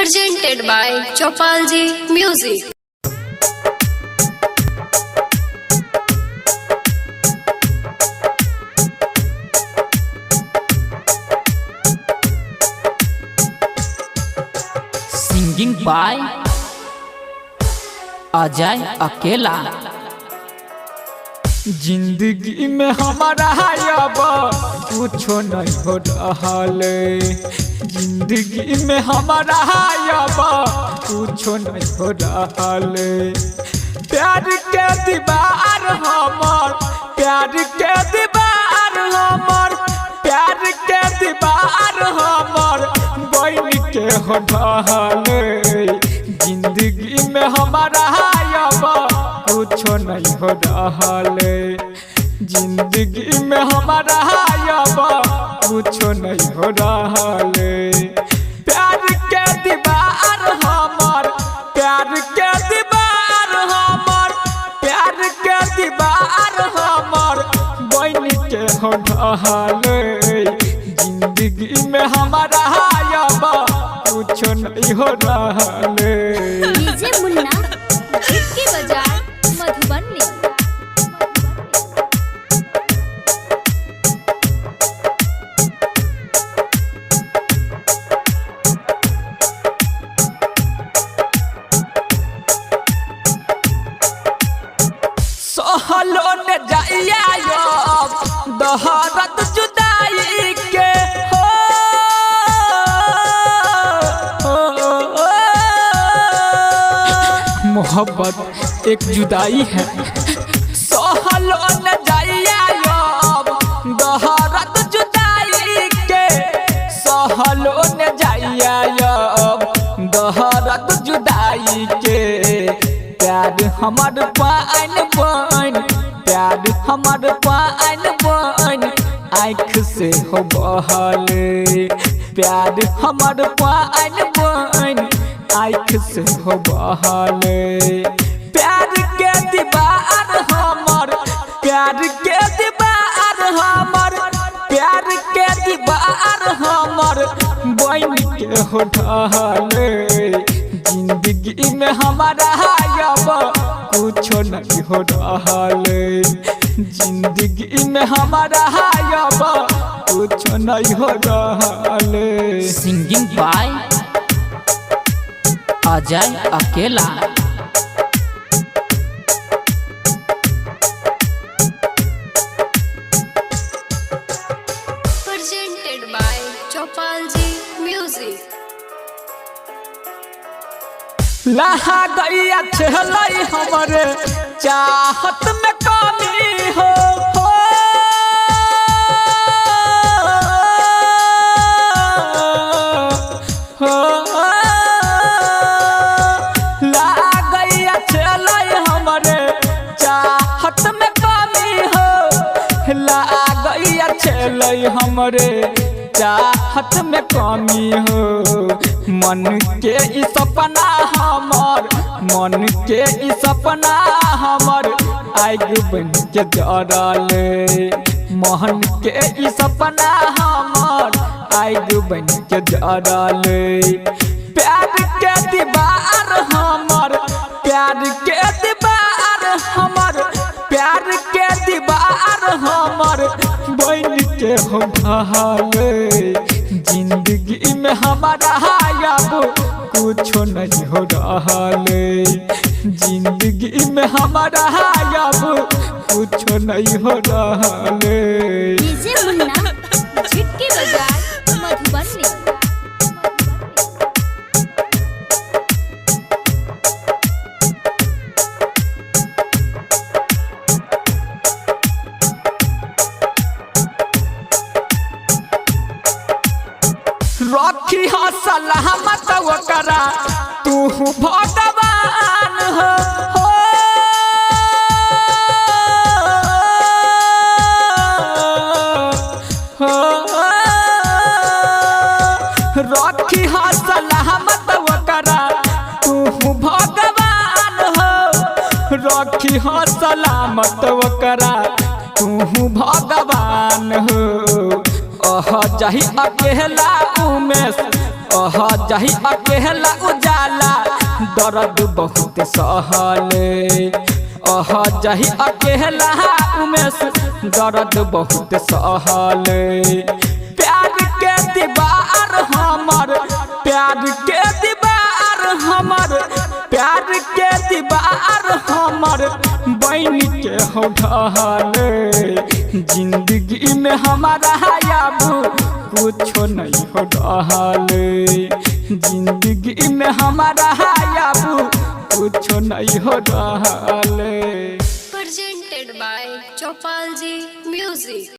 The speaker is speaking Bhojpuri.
presented by Chopalji Music. Singing by Ajay Akela. जिंदगी में हमारा अब कुछो नहीं हो रहा, जिंदगी में हमारा अब कुछो नहीं हो रहा। प्यार के दीवार हमर, प्यार के दीवार हमर, प्यार के दीवार हमर बन के हो रहा। जिंदगी में हमारा अब कुछो नहीं हो रहा, जिंदगी में हमारा अब कुछो नहीं हो रहा। प्यार के दीवार हमर, प्यार के दीवार हमर, प्यार के दीवार हमर बन के हो रहा। जिंदगी में हमारा अब कुछो नहीं हो रहा। डीजे मुन्ना की बजाय मधुबनी। सहलो ने जाइया दहरत जुदाई के हो, मोहब्बत एक जुदाई है। सहलो न जाइया दहरत जुदाई के, सहलो न जाइया दहरत जुदाई के। प्यार हमार पान बन, प्यार हमार पान बन आँख से हो बहल। प्यार हमार पान बन आँख से हो बहल। प्यार के दीवार हमर, प्यार के दीवार हमर, प्यार के दीवार हमर बन के हो ढल। जिंदगी में हमारा अब कुछो नहीं हो रहा, जिंदगी में हमारा अब कुछो नहीं हो रहा। सिंगिंग बाय अजय अकेला। Presented by Chopalji Music. लहा गैया छलई हमरे चाहत में कमी हो, लहा गैया छलई हमरे चाहत में कमी हो, लहा गैया छलई हमरे चाहत में कमी हो। मन के ई सपना हमर, मन के ई सपना हमर आग बन के जरल। मन के ई सपना हमर आग बन के जरल। प्यार के दीवार हमर, प्यार के दीवार हमर, प्यार के दीवार हमर बन के हो ढल। जिंदगी में हमारा अब कुछो नहीं हो रहा, जिंदगी में हमारा अब कुछो नहीं हो रहा। डीजे मुन्ना की बजाय मधुबनी। रखी हो सलामत ओकरा तू भगवान हो, रखी हो सलामत ओकरा तू भगवान हो, रखी हो सलामत ओकरा तू भगवान हो। जाही अकेला उमेश जाही अकेला उजाला दर्द बहुत सहले जाही अकेला उमेश दर्द बहुत सहले प्यार के दीवार हमर प्यार के दीवार हमर प्यार के दीवार हमर बन के हो ढले जिंदगी में हमारा याबू कुछो नहीं हो ढले जिंदगी में हमारा याबू कुछो नहीं हो ढले। Presented by Chopalji Music.